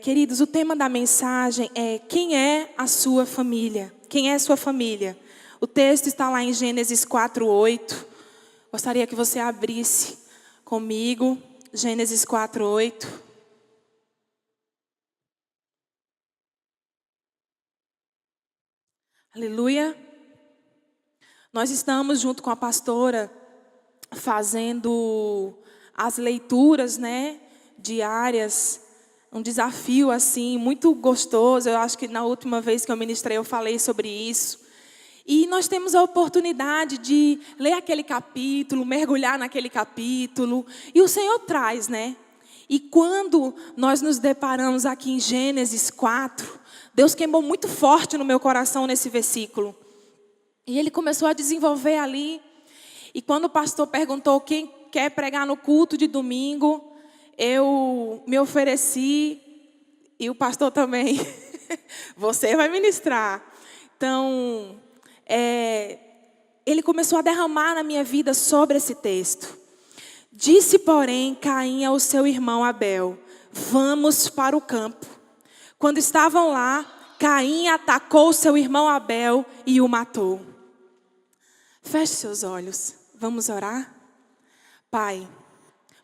Queridos, o tema da mensagem é: quem é a sua família? Quem é a sua família? O texto está lá em Gênesis 4:8. Gostaria que você abrisse comigo, Gênesis 4:8. Aleluia. Nós estamos junto com a pastora fazendo as leituras, diárias. Um desafio assim muito gostoso. Eu acho que na última vez que eu ministrei eu falei sobre isso. E nós temos a oportunidade de ler aquele capítulo, mergulhar naquele capítulo. E o Senhor traz, E quando nós nos deparamos aqui em Gênesis 4, Deus queimou muito forte no meu coração nesse versículo. E Ele começou a desenvolver ali. E quando o pastor perguntou quem quer pregar no culto de domingo, eu me ofereci, e o pastor também. Você vai ministrar. Então, ele começou a derramar na minha vida sobre esse texto. Disse, porém, Caim ao seu irmão Abel: vamos para o campo. Quando estavam lá, Caim atacou seu irmão Abel e o matou. Feche seus olhos. Vamos orar? Pai,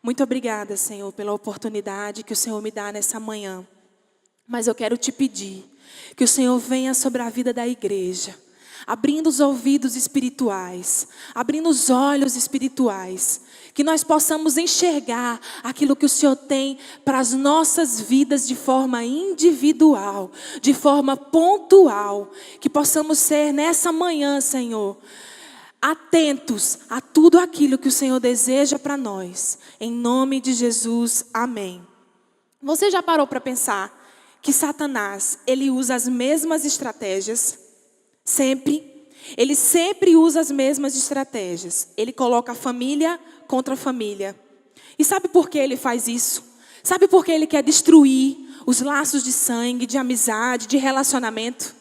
muito obrigada, Senhor, pela oportunidade que o Senhor me dá nessa manhã. Mas eu quero te pedir que o Senhor venha sobre a vida da igreja, abrindo os ouvidos espirituais, abrindo os olhos espirituais, que nós possamos enxergar aquilo que o Senhor tem para as nossas vidas de forma individual, de forma pontual, que possamos ser nessa manhã, Senhor, atentos a tudo aquilo que o Senhor deseja para nós. Em nome de Jesus, amém. Você já parou para pensar que Satanás, ele usa as mesmas estratégias? Sempre. Ele sempre usa as mesmas estratégias. Ele coloca a família contra a família. E sabe por que ele faz isso? Sabe por que ele quer destruir os laços de sangue, de amizade, de relacionamento?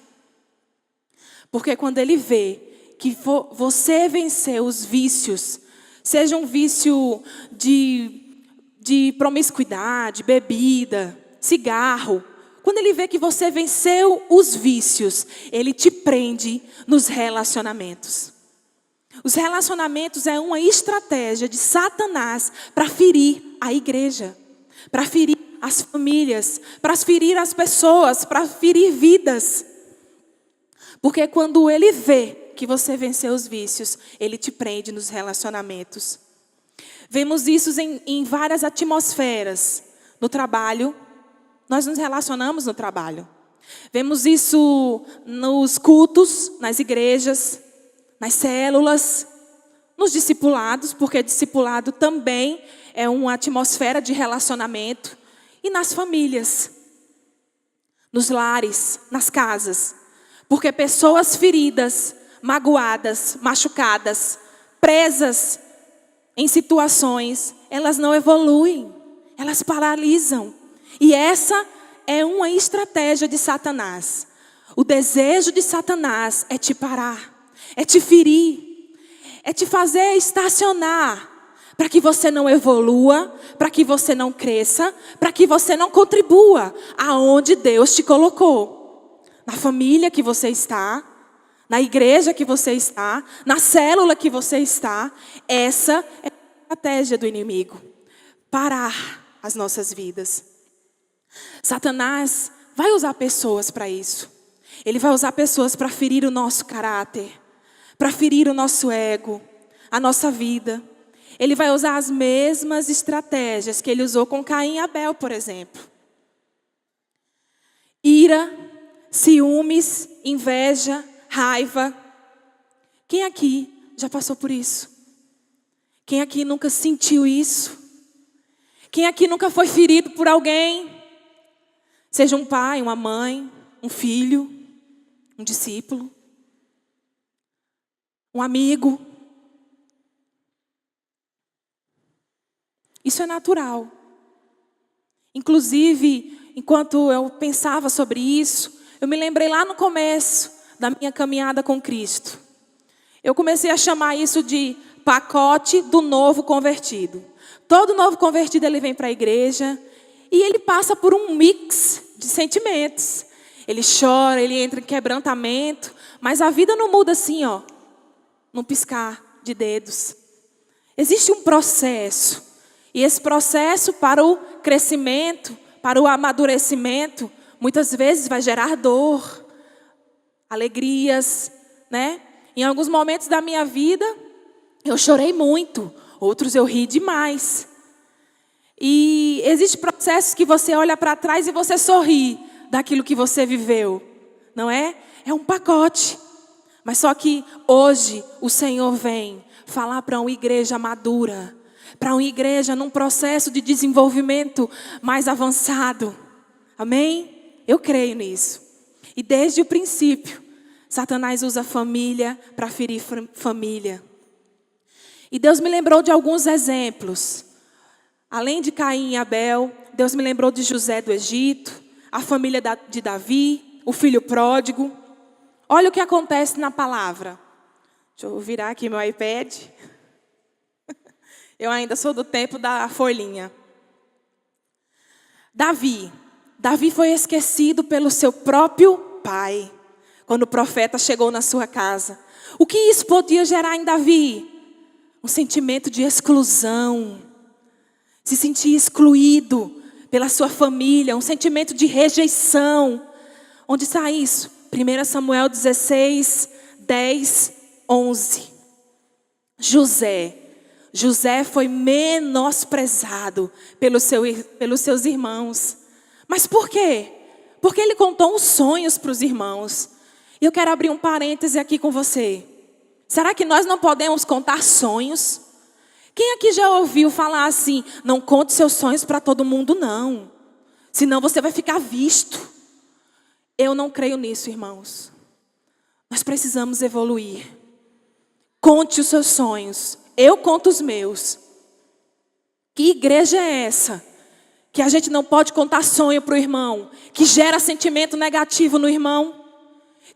Porque quando ele vê que você venceu os vícios, seja um vício de promiscuidade, bebida, cigarro. Quando ele vê que você venceu os vícios, ele te prende nos relacionamentos. Os relacionamentos é uma estratégia de Satanás para ferir a igreja, para ferir as famílias, para ferir as pessoas, para ferir vidas. Porque quando ele vê que você venceu os vícios, ele te prende nos relacionamentos. Vemos isso em várias atmosferas. No trabalho, nós nos relacionamos no trabalho. Vemos isso nos cultos, nas igrejas, nas células, nos discipulados, porque discipulado também é uma atmosfera de relacionamento. E nas famílias, nos lares, nas casas. Porque pessoas feridas, magoadas, machucadas, presas em situações, elas não evoluem, elas paralisam. E essa é uma estratégia de Satanás. O desejo de Satanás é te parar, é te ferir, é te fazer estacionar, para que você não evolua, para que você não cresça, para que você não contribua aonde Deus te colocou. Na família que você está, na igreja que você está, na célula que você está. Essa é a estratégia do inimigo. Parar as nossas vidas. Satanás vai usar pessoas para isso. Ele vai usar pessoas para ferir o nosso caráter, para ferir o nosso ego, a nossa vida. Ele vai usar as mesmas estratégias que ele usou com Caim e Abel, por exemplo. Ira, ciúmes, inveja, raiva. Quem aqui já passou por isso? Quem aqui nunca sentiu isso? Quem aqui nunca foi ferido por alguém? Seja um pai, uma mãe, um filho, um discípulo, um amigo. Isso é natural. Inclusive, enquanto eu pensava sobre isso, eu me lembrei lá no começo da minha caminhada com Cristo. Eu comecei a chamar isso de pacote do novo convertido. Todo novo convertido, ele vem para a igreja E ele passa por um mix de sentimentos. Ele chora, ele entra em quebrantamento, mas a vida não muda assim, ó, num piscar de dedos. Existe um processo. E esse processo para o crescimento, para o amadurecimento, muitas vezes vai gerar dor, alegrias, né? Em alguns momentos da minha vida, eu chorei muito, outros eu ri demais. E existem processos que você olha para trás e você sorri daquilo que você viveu, não é? É um pacote. Mas só que hoje o Senhor vem falar para uma igreja madura, para uma igreja num processo de desenvolvimento mais avançado. Amém? Eu creio nisso. E desde o princípio, Satanás usa família para ferir família. E Deus me lembrou de alguns exemplos. Além de Caim e Abel, Deus me lembrou de José do Egito, a família de Davi, o filho pródigo. Olha o que acontece na palavra. Deixa eu virar aqui meu iPad. Eu ainda sou do tempo da folhinha. Davi foi esquecido pelo seu próprio pai, quando o profeta chegou na sua casa. O que isso podia gerar em Davi? Um sentimento de exclusão. Se sentir excluído pela sua família, um sentimento de rejeição. Onde está isso? 1 Samuel 16, 10, 11. José foi menosprezado pelos seus irmãos. Mas por quê? Porque ele contou os sonhos para os irmãos. E eu quero abrir um parêntese aqui com você. Será que nós não podemos contar sonhos? Quem aqui já ouviu falar assim, não conte seus sonhos para todo mundo não, senão você vai ficar visto. Eu não creio nisso, irmãos. Nós precisamos evoluir. Conte os seus sonhos, eu conto os meus. Que igreja é essa? Que a gente não pode contar sonho para o irmão, que gera sentimento negativo no irmão.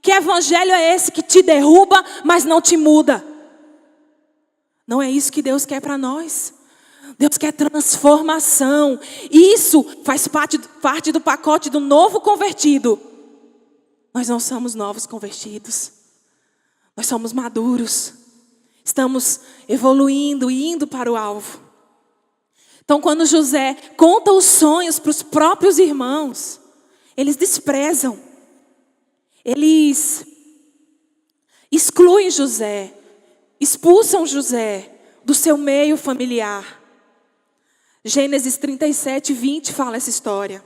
Que evangelho é esse que te derruba, mas não te muda? Não é isso que Deus quer para nós. Deus quer transformação. Isso faz parte do pacote do novo convertido. Nós não somos novos convertidos. Nós somos maduros. Estamos evoluindo e indo para o alvo. Então, quando José conta os sonhos para os próprios irmãos, eles desprezam. Eles excluem José. Expulsam José do seu meio familiar. Gênesis 37, 20 fala essa história.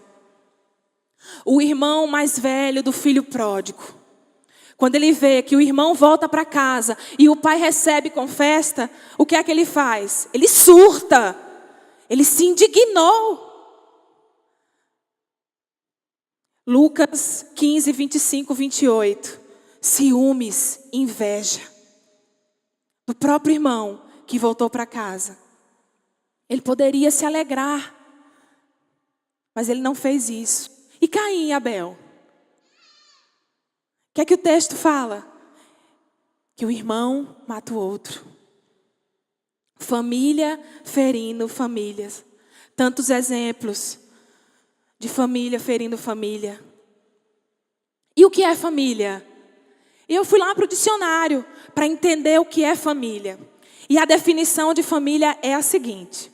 O irmão mais velho do filho pródigo, quando ele vê que o irmão volta para casa e o pai recebe com festa, o que é que ele faz? Ele surta. Ele se indignou. Lucas 15, 25, 28. Ciúmes, inveja do próprio irmão que voltou para casa. Ele poderia se alegrar, mas ele não fez isso. E Caim e Abel? O que é que o texto fala? Que o irmão mata o outro. Família ferindo famílias. Tantos exemplos de família ferindo família. E o que é família? Eu fui lá para o dicionário para entender o que é família. E a definição de família é a seguinte: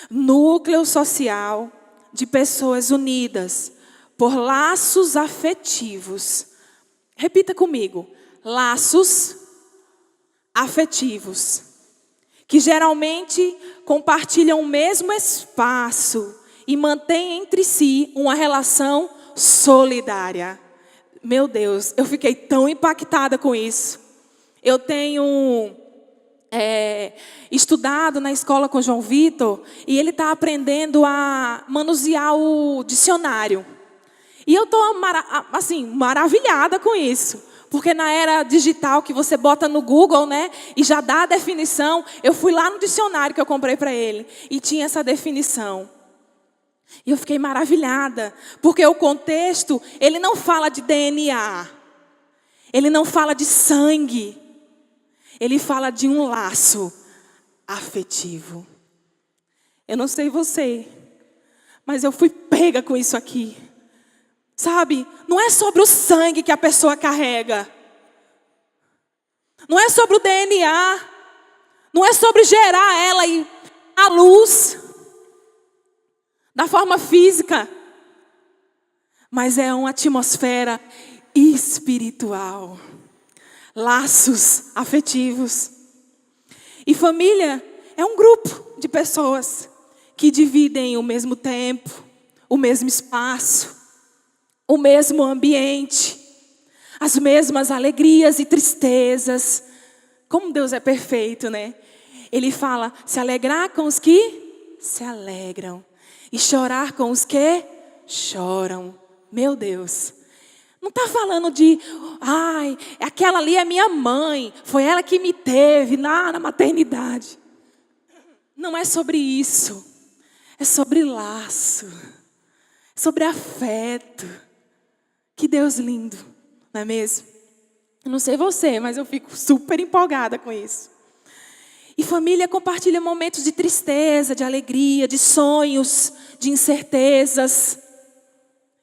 núcleo social de pessoas unidas por laços afetivos. Repita comigo: laços afetivos, que geralmente compartilham o mesmo espaço e mantêm entre si uma relação solidária. Meu Deus, eu fiquei tão impactada com isso. Eu tenho estudado na escola com o João Vitor e ele está aprendendo a manusear o dicionário. E eu estou assim, maravilhada com isso. Porque na era digital que você bota no Google, né, e já dá a definição, eu fui lá no dicionário que eu comprei para ele e tinha essa definição. E eu fiquei maravilhada, porque o contexto, ele não fala de DNA, ele não fala de sangue, ele fala de um laço afetivo. Eu não sei você, Mas eu fui pega com isso aqui. Sabe? Não é sobre o sangue que a pessoa carrega. Não é sobre o DNA. Não é sobre gerar ela e a luz da forma física. Mas é uma atmosfera espiritual. Laços afetivos. E família é um grupo de pessoas que dividem o mesmo tempo, o mesmo espaço, o mesmo ambiente, as mesmas alegrias e tristezas. Como Deus é perfeito, né? Ele fala, se alegrar com os que se alegram e chorar com os que choram. Meu Deus. Não está falando de, ai, aquela ali é minha mãe, foi ela que me teve lá na maternidade. Não é sobre isso. É sobre laço. É sobre afeto. Que Deus lindo, não é mesmo? Eu não sei você, mas eu fico super empolgada com isso. E família compartilha momentos de tristeza, de alegria, de sonhos, de incertezas.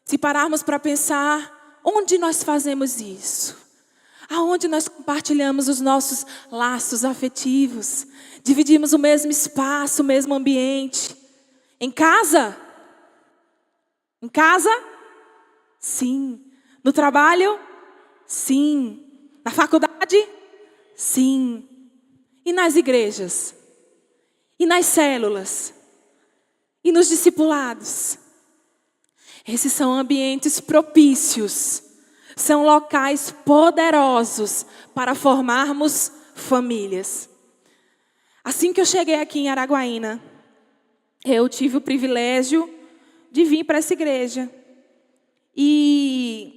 Se pararmos para pensar, onde nós fazemos isso? Aonde nós compartilhamos os nossos laços afetivos? Dividimos o mesmo espaço, o mesmo ambiente. Em casa? Em casa? Sim. No trabalho? Sim. Na faculdade? Sim. E nas igrejas? E nas células? E nos discipulados? Esses são ambientes propícios. São locais poderosos para formarmos famílias. Assim que eu cheguei aqui em Araguaína, eu tive o privilégio de vir para essa igreja. E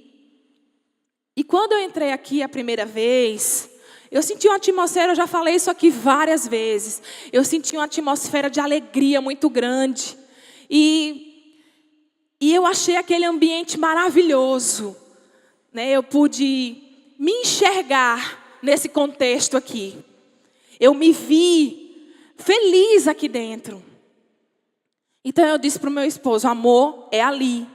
quando eu entrei aqui a primeira vez, eu senti uma atmosfera, eu já falei isso aqui várias vezes. Eu senti uma atmosfera de alegria muito grande. E eu achei aquele ambiente maravilhoso. Né? Eu pude me enxergar nesse contexto aqui. Eu me vi feliz aqui dentro. Então eu disse para o meu esposo, amor, é ali.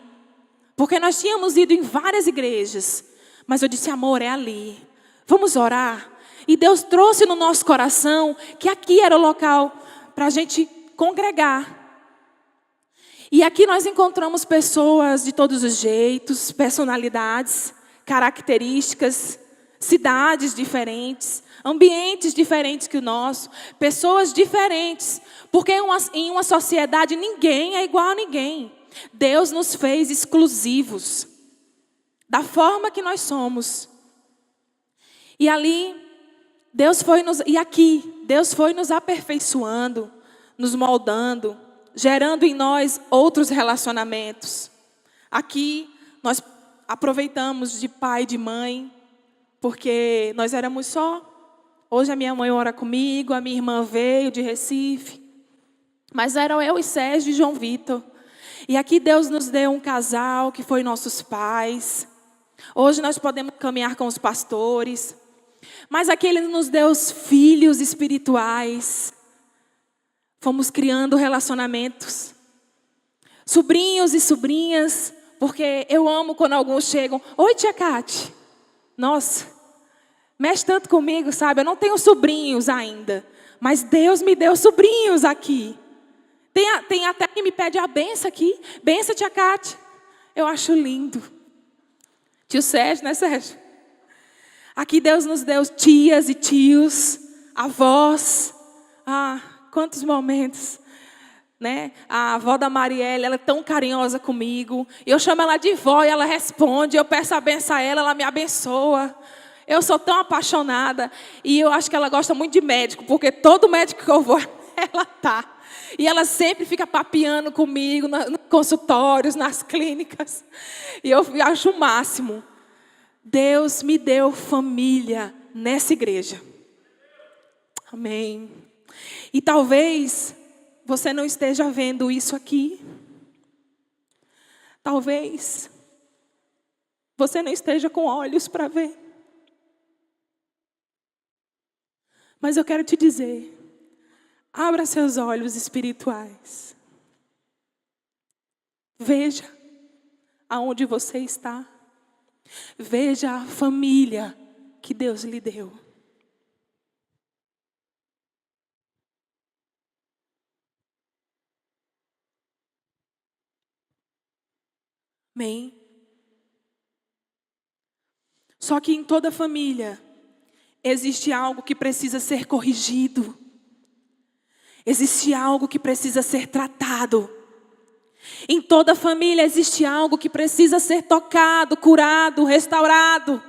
Porque nós tínhamos ido em várias igrejas. Mas eu disse, amor, é ali. Vamos orar. E Deus trouxe no nosso coração que aqui era o local para a gente congregar. E aqui nós encontramos pessoas de todos os jeitos, personalidades, características, cidades diferentes, ambientes diferentes que o nosso, pessoas diferentes. Porque em uma sociedade ninguém é igual a ninguém. Deus nos fez exclusivos, da forma que nós somos. E ali, Deus foi nos aperfeiçoando, nos moldando, gerando em nós outros relacionamentos. Aqui, nós aproveitamos de pai e de mãe, porque nós éramos só. Hoje a minha mãe ora comigo, a minha irmã veio de Recife. Mas eram eu e Sérgio e João Vitor. E aqui Deus nos deu um casal que foi nossos pais. Hoje nós podemos caminhar com os pastores. Mas aqui Ele nos deu os filhos espirituais. Fomos criando relacionamentos. Sobrinhos e sobrinhas. Porque eu amo quando alguns chegam. Oi, tia Cate. Nossa, mexe tanto comigo, sabe? Eu não tenho sobrinhos ainda. Mas Deus me deu sobrinhos aqui. Tem até quem me pede a benção aqui. Benção, tia Cate. Eu acho lindo. Tio Sérgio, né, Sérgio? Aqui Deus nos deu tias e tios, avós. Ah, quantos momentos. Né? A avó da Marielle, ela é tão carinhosa comigo. Eu chamo ela de vó e ela responde. Eu peço a benção a ela, ela me abençoa. Eu sou tão apaixonada. E eu acho que ela gosta muito de médico, porque todo médico que eu vou, ela tá. E ela sempre fica papeando comigo nos consultórios, nas clínicas. E eu acho o máximo. Deus me deu família nessa igreja. Amém. E talvez você não esteja vendo isso aqui. Talvez você não esteja com olhos para ver. Mas eu quero te dizer, abra seus olhos espirituais. Veja aonde você está. Veja a família que Deus lhe deu. Amém? Só que em toda família existe algo que precisa ser corrigido. Existe algo que precisa ser tratado. Em toda família existe algo que precisa ser tocado, curado, restaurado.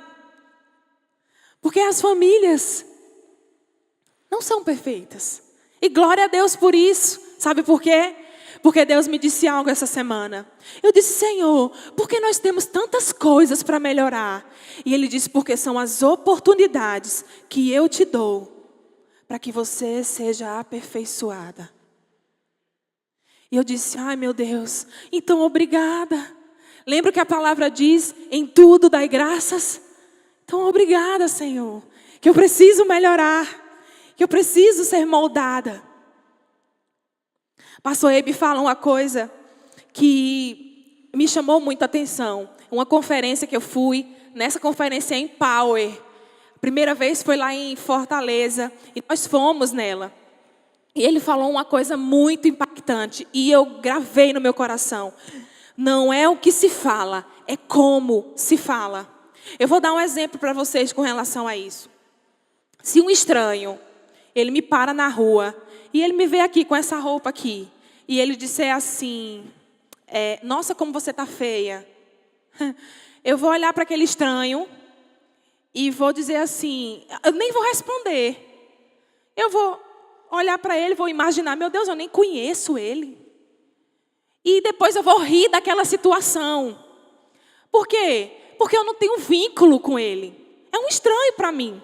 Porque as famílias não são perfeitas. E glória a Deus por isso. Sabe por quê? Porque Deus me disse algo essa semana. Eu disse, Senhor, por que nós temos tantas coisas para melhorar? E Ele disse, porque são as oportunidades que eu te dou para que você seja aperfeiçoada. E eu disse, ai meu Deus, então obrigada. Lembra que a palavra diz, em tudo dai graças? Então obrigada, Senhor, que eu preciso melhorar, que eu preciso ser moldada. Pastor Ebe fala uma coisa que me chamou muita atenção. Uma conferência que eu fui, nessa conferência em Power. A primeira vez foi lá em Fortaleza e nós fomos nela. E ele falou uma coisa muito impactante e eu gravei no meu coração. Não é o que se fala, é como se fala. Eu vou dar um exemplo para vocês com relação a isso. Se um estranho, ele me para na rua e ele me vê aqui com essa roupa aqui e ele disser assim, nossa, como você está feia. Eu vou olhar para aquele estranho e vou dizer assim, eu nem vou responder. Eu vou olhar para ele, vou imaginar, meu Deus, eu nem conheço ele. E depois eu vou rir daquela situação. Por quê? Porque eu não tenho vínculo com ele. É um estranho para mim.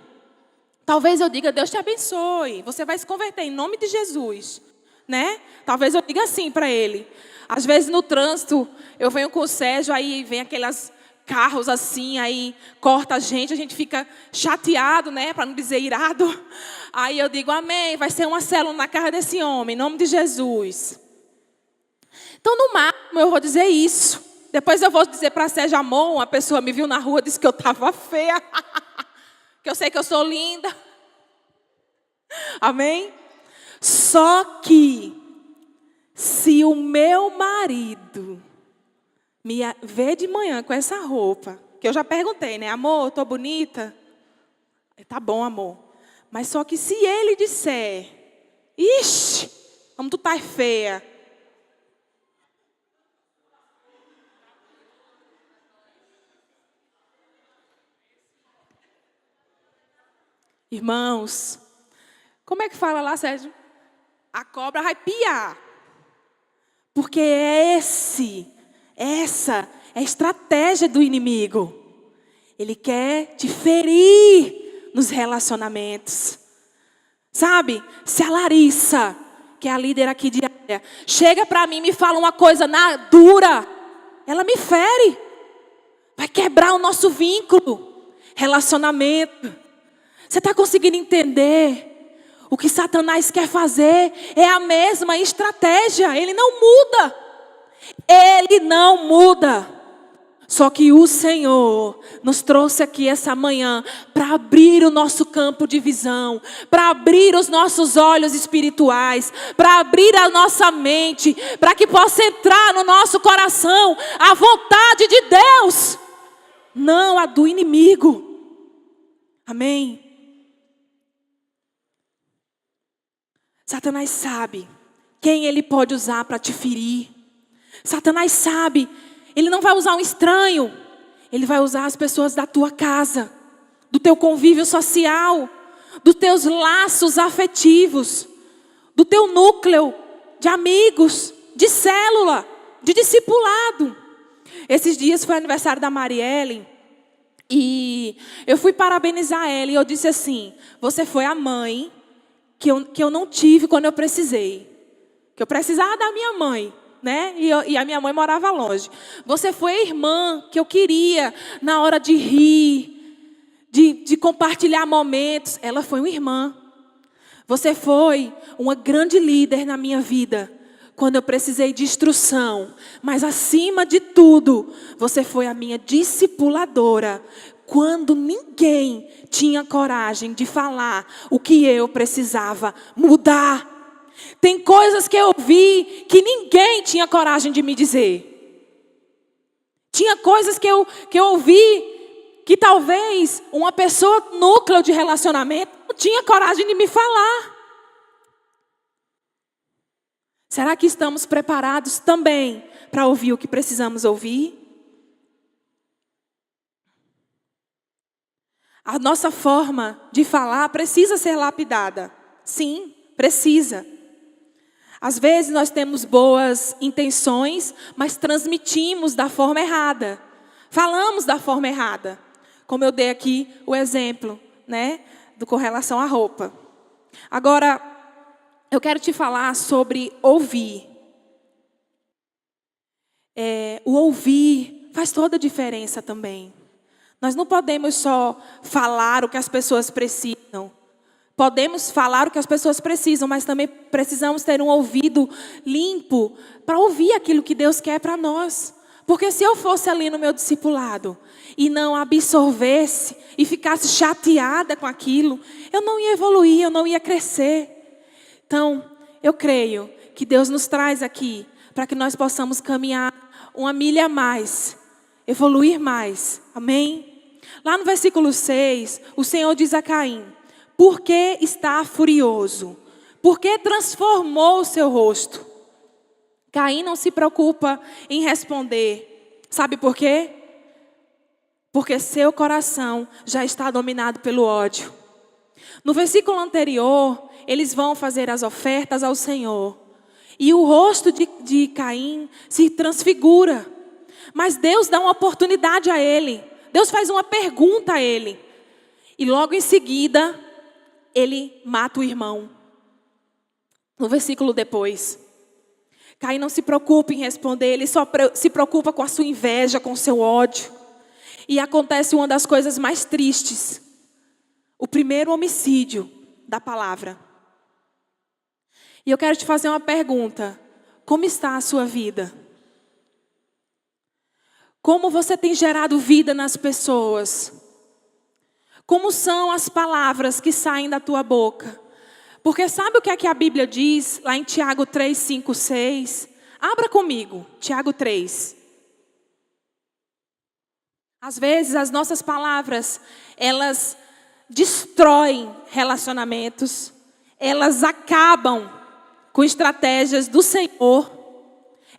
Talvez eu diga, Deus te abençoe, você vai se converter em nome de Jesus. Né? Talvez eu diga assim para ele. Às vezes no trânsito, eu venho com o Sérgio, aí vem aqueles carros assim, aí corta a gente fica chateado, né? Para não dizer irado. Aí eu digo, amém, vai ser uma célula na casa desse homem, em nome de Jesus. Então no máximo eu vou dizer isso. Depois eu vou dizer para Sérgio, amor, uma pessoa me viu na rua, disse que eu estava feia. Que eu sei que eu sou linda. Amém? Só que, se o meu marido me vê de manhã com essa roupa, que eu já perguntei, né? Amor, estou bonita? Tá bom, amor. Mas só que se ele disser, ixi, como tu tá feia. Irmãos, como é que fala lá, Sérgio? A cobra vai piar. Porque essa é a estratégia do inimigo. Ele quer te ferir nos relacionamentos. Sabe? Se a Larissa, que é a líder aqui de área, chega para mim e me fala uma coisa dura, ela me fere. Vai quebrar o nosso vínculo, relacionamento. Você está conseguindo entender? O que Satanás quer fazer é a mesma estratégia. Ele não muda. Ele não muda. Só que o Senhor nos trouxe aqui essa manhã para abrir o nosso campo de visão, para abrir os nossos olhos espirituais, para abrir a nossa mente, para que possa entrar no nosso coração a vontade de Deus, não a do inimigo. Amém? Satanás sabe quem ele pode usar para te ferir. Satanás sabe, ele não vai usar um estranho. Ele vai usar as pessoas da tua casa, do teu convívio social, dos teus laços afetivos, do teu núcleo de amigos, de célula, de discipulado. Esses dias foi aniversário da Marielle e eu fui parabenizar ela e eu disse assim, você foi a mãe que eu não tive quando eu precisei. Que eu precisava da minha mãe, né? E a minha mãe morava longe. Você foi a irmã que eu queria na hora de rir, de compartilhar momentos. Ela foi uma irmã. Você foi uma grande líder na minha vida. quando eu precisei de instrução, mas acima de tudo, você foi a minha discipuladora, quando ninguém tinha coragem de falar o que eu precisava mudar. Tem coisas que eu ouvi que ninguém tinha coragem de me dizer. Tinha coisas que eu ouvi que talvez uma pessoa núcleo de relacionamento não tinha coragem de me falar. Será que estamos preparados também para ouvir o que precisamos ouvir? A nossa forma de falar precisa ser lapidada. Sim, precisa. Às vezes nós temos boas intenções, mas transmitimos da forma errada. Falamos da forma errada. Como eu dei aqui o exemplo, né, com relação à roupa. Agora, eu quero te falar sobre ouvir. O ouvir faz toda a diferença também. Nós não podemos só falar o que as pessoas precisam. Podemos falar o que as pessoas precisam, mas também precisamos ter um ouvido limpo para ouvir aquilo que Deus quer para nós. Porque se eu fosse ali no meu discipulado e não absorvesse e ficasse chateada com aquilo, eu não ia evoluir, eu não ia crescer. Então, eu creio que Deus nos traz aqui para que nós possamos caminhar uma milha a mais, evoluir mais. Amém? Lá no versículo 6, o Senhor diz a Caim: por que está furioso? Por que transformou o seu rosto? Caim não se preocupa em responder. Sabe por quê? Porque seu coração já está dominado pelo ódio. No versículo anterior, eles vão fazer as ofertas ao Senhor. E o rosto de Caim se transfigura. Mas Deus dá uma oportunidade a ele. Deus faz uma pergunta a ele. E logo em seguida, ele mata o irmão. No versículo depois, Caim não se preocupa em responder, ele só se preocupa com a sua inveja, com o seu ódio. E acontece uma das coisas mais tristes. O primeiro homicídio da palavra. E eu quero te fazer uma pergunta. Como está a sua vida? Como você tem gerado vida nas pessoas? Como são as palavras que saem da tua boca? Porque sabe o que é que a Bíblia diz lá em Tiago 3, 5, 6? Abra comigo, Tiago 3. Às vezes as nossas palavras, elas destroem relacionamentos, elas acabam com estratégias do Senhor,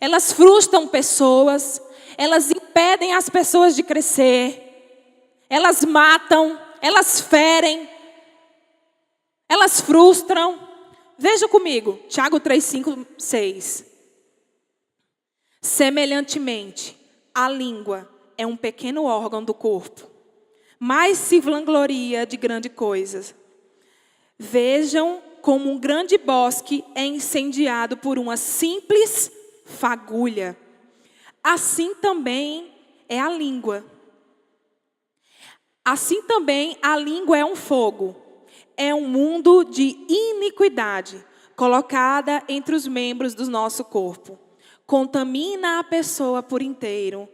elas frustram pessoas, elas impedem as pessoas de crescer, elas matam, elas ferem, elas frustram. Veja comigo, Tiago 3, 5, 6. Semelhantemente, a língua é um pequeno órgão do corpo, mas se vangloria de grandes coisas. Vejam como um grande bosque é incendiado por uma simples fagulha. Assim também é a língua. Assim também a língua é um fogo. É um mundo de iniquidade colocada entre os membros do nosso corpo. Contamina a pessoa por inteiro.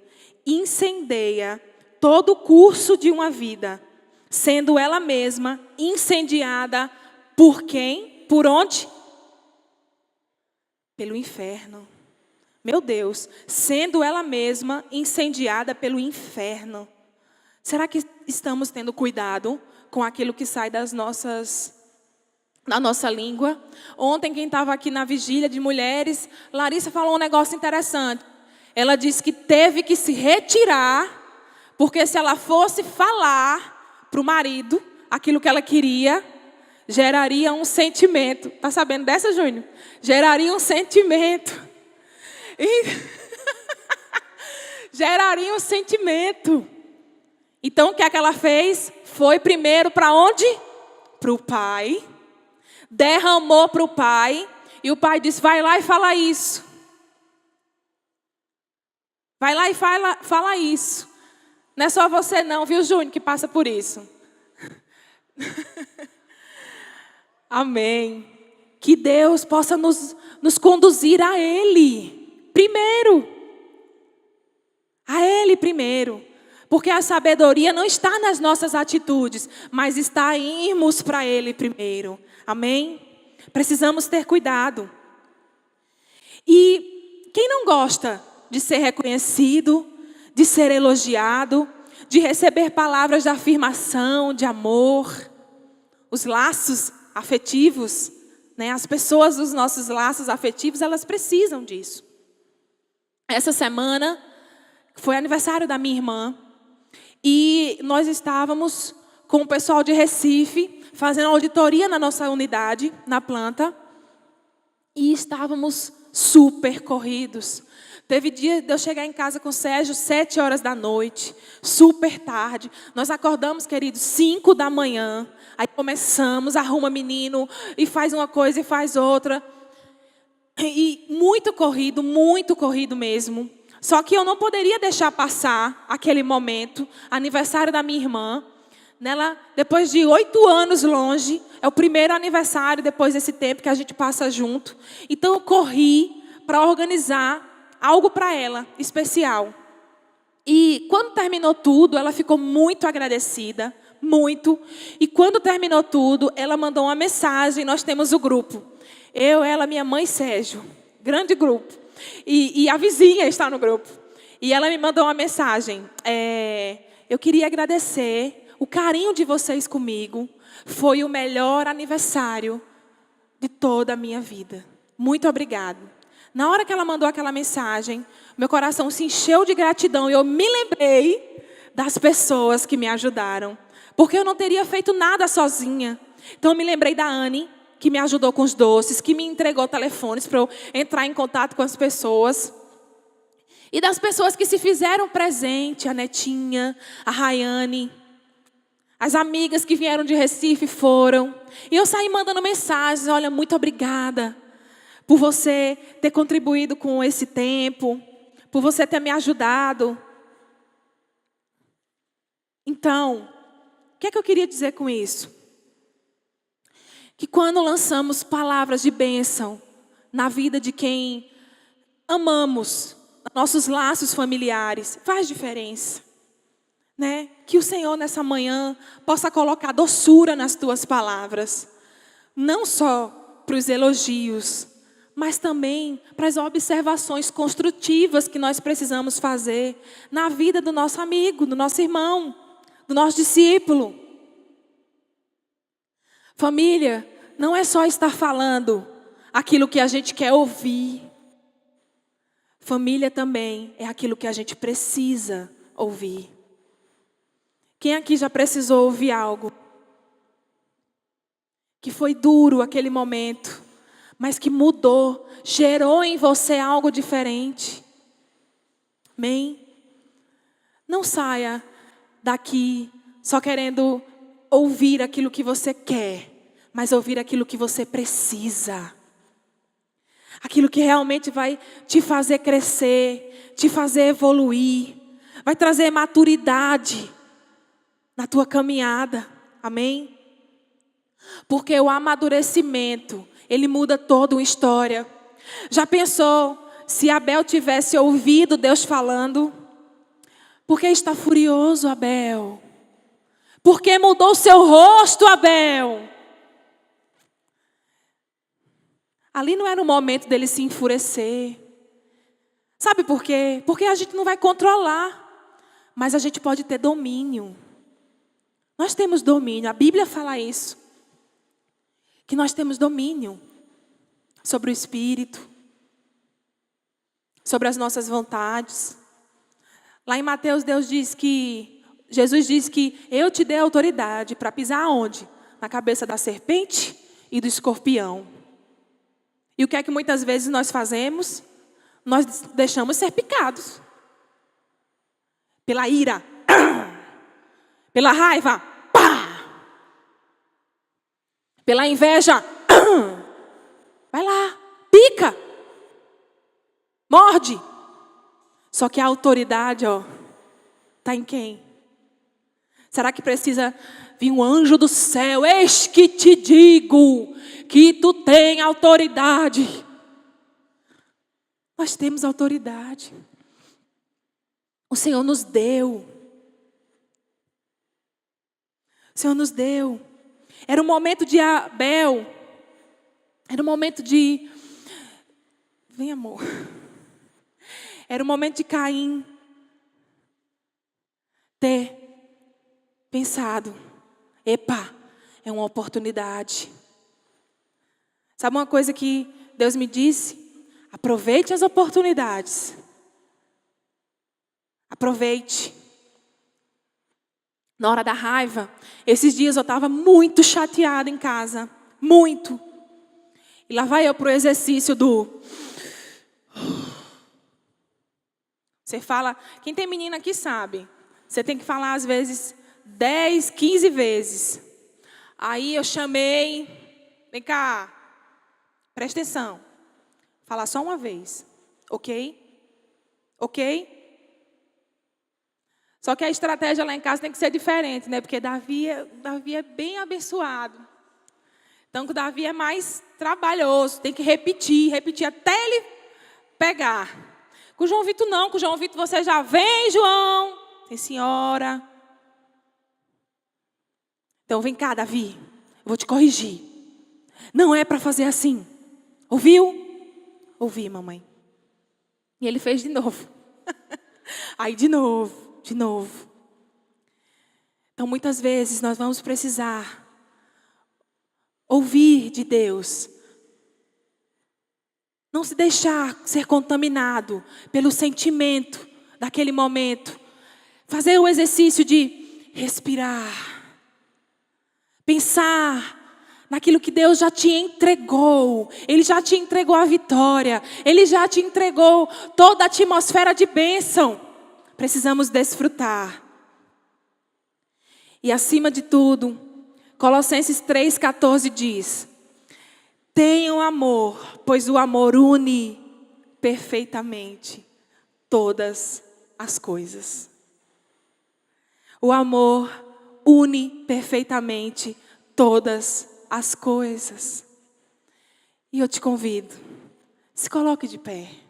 Incendeia todo o curso de uma vida, sendo ela mesma incendiada por quem? Por onde? Pelo inferno. Meu Deus, sendo ela mesma incendiada pelo inferno. Será que estamos tendo cuidado com aquilo que sai da nossa língua? Ontem, quem estava aqui na vigília de mulheres, Larissa falou um negócio interessante. Ela disse que teve que se retirar, porque se ela fosse falar para o marido aquilo que ela queria, geraria um sentimento. Está sabendo dessa, Júnior? Geraria um sentimento. Geraria um sentimento. Então o que é que ela fez? Foi primeiro para onde? Para o pai. Derramou para o pai. E o pai disse: vai lá e fala isso. Vai lá e fala isso. Não é só você não, viu, Júnior, que passa por isso. Amém. que Deus possa nos conduzir a Ele primeiro. A Ele primeiro. Porque a sabedoria não está nas nossas atitudes, mas está em irmos para Ele primeiro. Amém? Precisamos ter cuidado. E quem não gosta de ser reconhecido, de ser elogiado, de receber palavras de afirmação, de amor, os laços afetivos, né? As pessoas dos nossos laços afetivos, elas precisam disso. Essa semana foi aniversário da minha irmã e nós estávamos com o pessoal de Recife fazendo auditoria na nossa unidade, na planta, e estávamos super corridos. Teve dia de eu chegar em casa com o Sérgio 7 horas da noite, super tarde. Nós acordamos, queridos, 5 da manhã. Aí começamos, arruma menino, e faz uma coisa e faz outra. E muito corrido mesmo. Só que eu não poderia deixar passar aquele momento, aniversário da minha irmã. Nela, depois de 8 anos longe, é o primeiro aniversário depois desse tempo que a gente passa junto. Então eu corri para organizar algo para ela, especial. E quando terminou tudo, ela ficou muito agradecida, muito. E quando terminou tudo, ela mandou uma mensagem, nós temos o grupo. Eu, ela, minha mãe e Sérgio. Grande grupo. E a vizinha está no grupo. E ela me mandou uma mensagem. Eu queria agradecer o carinho de vocês comigo. Foi o melhor aniversário de toda a minha vida. Muito obrigado. Na hora que ela mandou aquela mensagem, meu coração se encheu de gratidão e eu me lembrei das pessoas que me ajudaram. Porque eu não teria feito nada sozinha. Então eu me lembrei da Anne, que me ajudou com os doces, que me entregou telefones para eu entrar em contato com as pessoas. E das pessoas que se fizeram presente, a Netinha, a Rayane, as amigas que vieram de Recife foram. E eu saí mandando mensagens, olha, muito obrigada por você ter contribuído com esse tempo, por você ter me ajudado. Então, o que é que eu queria dizer com isso? Que quando lançamos palavras de bênção na vida de quem amamos, nossos laços familiares, faz diferença, né? Que o Senhor nessa manhã possa colocar doçura nas tuas palavras, não só para os elogios, mas também para as observações construtivas que nós precisamos fazer na vida do nosso amigo, do nosso irmão, do nosso discípulo. Família, não é só estar falando aquilo que a gente quer ouvir. Família também é aquilo que a gente precisa ouvir. Quem aqui já precisou ouvir algo que foi duro aquele momento, mas que mudou, gerou em você algo diferente? Amém? Não saia daqui só querendo ouvir aquilo que você quer, mas ouvir aquilo que você precisa. Aquilo que realmente vai te fazer crescer, te fazer evoluir, vai trazer maturidade na tua caminhada. Amém? Porque o amadurecimento, ele muda toda uma história. Já pensou se Abel tivesse ouvido Deus falando? Por que está furioso, Abel? Por que mudou o seu rosto, Abel? Ali não era o momento dele se enfurecer. Sabe por quê? Porque a gente não vai controlar, mas a gente pode ter domínio. Nós temos domínio, a Bíblia fala isso. Que nós temos domínio sobre o Espírito, sobre as nossas vontades. Lá em Mateus, Jesus diz que eu te dei autoridade para pisar onde? Na cabeça da serpente e do escorpião. E o que é que muitas vezes nós fazemos? Nós deixamos ser picados. Pela ira. Pela raiva. Pela inveja. Vai lá, pica. Morde. Só que a autoridade, está em quem? Será que precisa vir um anjo do céu? Eis que te digo que tu tens autoridade. Nós temos autoridade. O Senhor nos deu. O Senhor nos deu. Era um momento de Abel. Era um momento de... Vem, amor. Era um momento de Caim ter pensado: epa, é uma oportunidade. Sabe uma coisa que Deus me disse? Aproveite as oportunidades. Aproveite. Na hora da raiva, esses dias eu estava muito chateada em casa. Muito. E lá vai eu para o exercício do... Você fala... Quem tem menina aqui sabe. Você tem que falar às vezes 10, 15 vezes. Aí eu chamei... Vem cá. Presta atenção. Falar só uma vez. Ok? Ok? Só que a estratégia lá em casa tem que ser diferente, né? Porque Davi é bem abençoado. Então, o Davi é mais trabalhoso. Tem que repetir até ele pegar. Com o João Vitor não. Com o João Vitor você já vem, João. Tem senhora. Então, vem cá, Davi. Eu vou te corrigir. Não é para fazer assim. Ouviu? Ouvi, mamãe. E ele fez de novo. Aí, de novo. De novo. Então, muitas vezes, nós vamos precisar ouvir de Deus. Não se deixar ser contaminado pelo sentimento daquele momento. Fazer o exercício de respirar. Pensar naquilo que Deus já te entregou. Ele já te entregou a vitória. Ele já te entregou toda a atmosfera de bênção. Precisamos desfrutar. E acima de tudo, Colossenses 3,14 diz: tenham amor, pois o amor une perfeitamente todas as coisas. O amor une perfeitamente todas as coisas. E eu te convido, se coloque de pé.